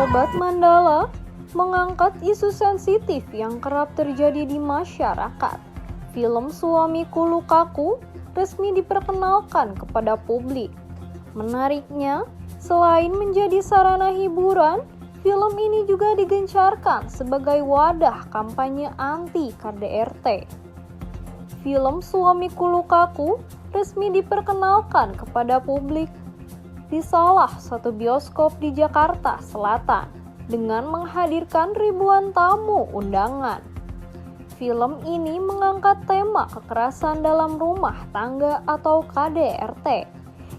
Sobat Mandala mengangkat isu sensitif yang kerap terjadi di masyarakat. Film Suamiku Lukaku resmi diperkenalkan kepada publik. Menariknya, selain menjadi sarana hiburan, film ini juga digencarkan sebagai wadah kampanye anti KDRT. Film Suamiku Lukaku resmi diperkenalkan kepada publik di salah satu bioskop di Jakarta Selatan dengan menghadirkan ribuan tamu undangan. Film ini mengangkat tema kekerasan dalam rumah tangga atau KDRT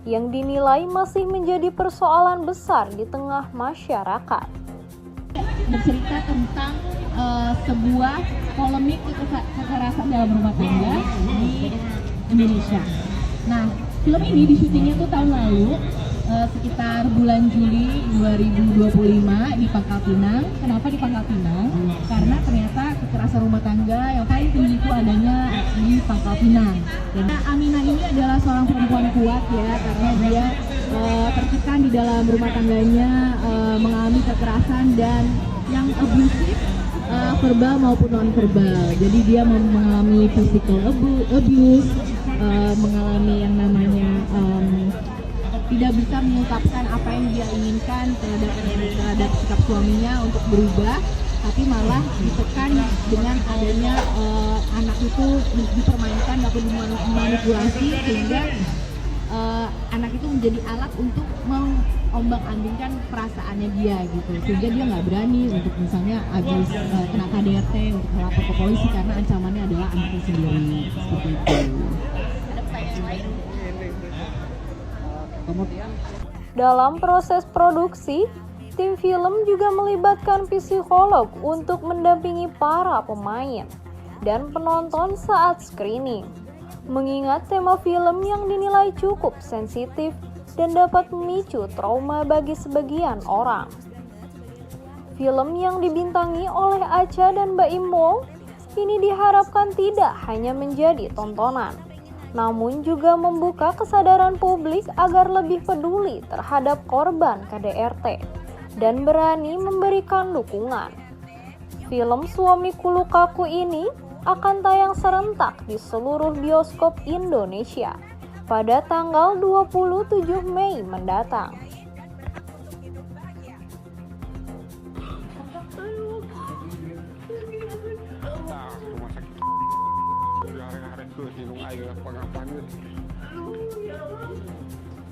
yang dinilai masih menjadi persoalan besar di tengah masyarakat. Bercerita tentang sebuah polemik kekerasan dalam rumah tangga di Indonesia. Nah, film ini di syutingnya tuh tahun lalu, sekitar bulan Juli 2025 di Pangkal Pinang. Kenapa di Pangkal Pinang? Karena ternyata kekerasan rumah tangga yang paling tinggi itu adanya di Pangkal Pinang. Dan Aminah ini adalah seorang perempuan kuat ya, karena dia tertekan di dalam rumah tangganya, mengalami kekerasan dan yang abusif, verbal maupun non-verbal. Jadi dia mengalami physical abuse, mengalami yang namanya tidak bisa mengungkapkan apa yang dia inginkan terhadap sikap suaminya untuk berubah, tapi malah ditekan dengan adanya anak itu dipermainkan atau dimanipulasi sehingga anak itu menjadi alat untuk mengombang-ambingkan perasaannya dia gitu, sehingga dia nggak berani untuk misalnya habis kena KDRT untuk melapor ke polisi karena ancamannya adalah anaknya sendiri, seperti itu. Ada pertanyaan lain? Kemudian Dalam proses produksi, tim film juga melibatkan psikolog untuk mendampingi para pemain dan penonton saat screening. Mengingat tema film yang dinilai cukup sensitif dan dapat memicu trauma bagi sebagian orang. Film yang dibintangi oleh Acha dan Baim Wong ini diharapkan tidak hanya menjadi tontonan, namun juga membuka kesadaran publik agar lebih peduli terhadap korban KDRT dan berani memberikan dukungan. Film Suamiku Lukaku ini akan tayang serentak di seluruh bioskop Indonesia pada tanggal 27 Mei mendatang.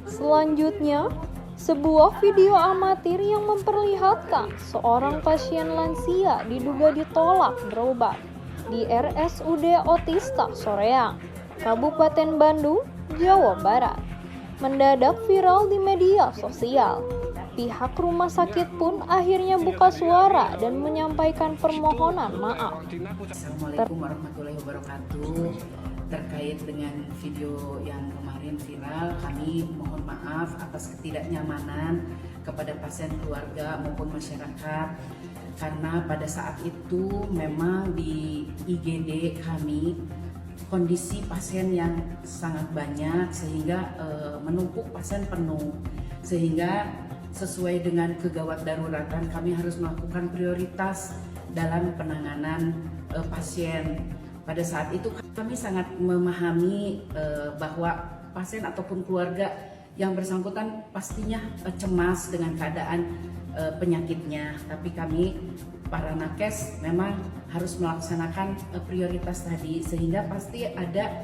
Selanjutnya, sebuah video amatir yang memperlihatkan seorang pasien lansia diduga ditolak berobat di RSUD Otista Soreang, Kabupaten Bandung, Jawa Barat, mendadak viral di media sosial. Pihak rumah sakit pun akhirnya buka suara dan menyampaikan permohonan maaf. Assalamualaikum warahmatullahi wabarakatuh. Terkait dengan video yang kemarin viral, kami mohon maaf atas ketidaknyamanan kepada pasien, keluarga maupun masyarakat, karena pada saat itu memang di IGD kami kondisi pasien yang sangat banyak sehingga menumpuk pasien penuh, sehingga sesuai dengan kegawat daruratan kami harus melakukan prioritas dalam penanganan pasien. Pada saat itu kami sangat memahami bahwa pasien ataupun keluarga yang bersangkutan pastinya cemas dengan keadaan penyakitnya, tapi kami para nakes memang harus melaksanakan prioritas tadi, sehingga pasti ada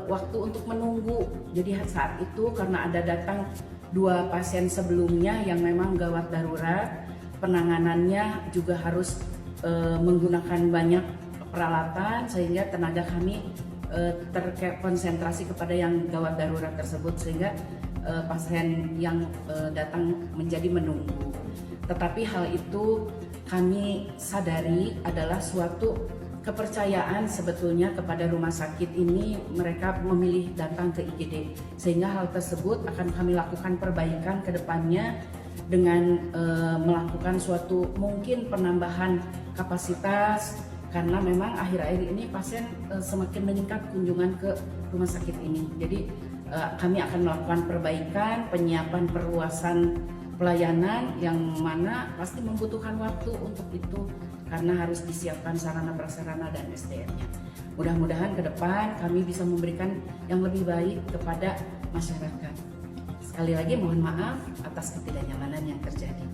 waktu untuk menunggu. Jadi saat itu karena ada datang 2 pasien sebelumnya yang memang gawat darurat, penanganannya juga harus menggunakan banyak peralatan sehingga tenaga kami terkonsentrasi kepada yang gawat darurat tersebut, sehingga pasien yang datang menjadi menunggu. Tetapi hal itu kami sadari adalah suatu kepercayaan sebetulnya kepada rumah sakit ini. Mereka memilih datang ke IGD, sehingga hal tersebut akan kami lakukan perbaikan ke depannya dengan melakukan suatu mungkin penambahan kapasitas, karena memang akhir-akhir ini pasien semakin meningkat kunjungan ke rumah sakit ini. Jadi kami akan melakukan perbaikan, penyiapan perluasan pelayanan yang mana pasti membutuhkan waktu untuk itu karena harus disiapkan sarana prasarana dan SDM-nya. Mudah-mudahan ke depan kami bisa memberikan yang lebih baik kepada masyarakat. Sekali lagi mohon maaf atas ketidaknyamanan yang terjadi.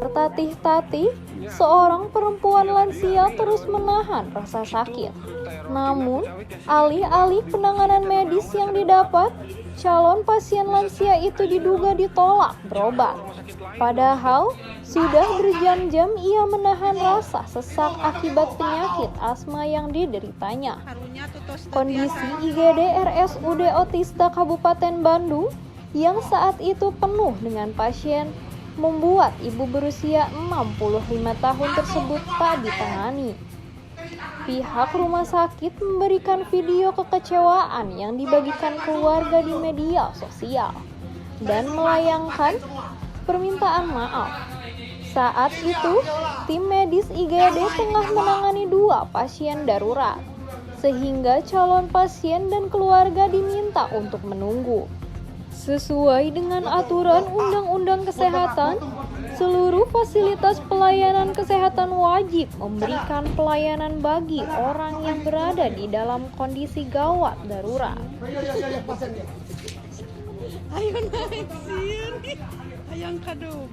Tertatih-tatih, seorang perempuan lansia terus menahan rasa sakit. Namun, alih-alih penanganan medis yang didapat, calon pasien lansia itu diduga ditolak berobat. Padahal, sudah berjam-jam ia menahan rasa sesak akibat penyakit asma yang dideritanya. Kondisi IGD RSUD Otista Kabupaten Bandung yang saat itu penuh dengan pasien membuat ibu berusia 65 tahun tersebut tak ditangani. Pihak rumah sakit memberikan video kekecewaan yang dibagikan keluarga di media sosial dan melayangkan permintaan maaf. Saat itu, tim medis IGD tengah menangani 2 pasien darurat, sehingga calon pasien dan keluarga diminta untuk menunggu. Sesuai dengan aturan Undang-Undang Kesehatan, seluruh fasilitas pelayanan kesehatan wajib memberikan pelayanan bagi orang yang berada di dalam kondisi gawat darurat. Ayo naik sini, ayang kado.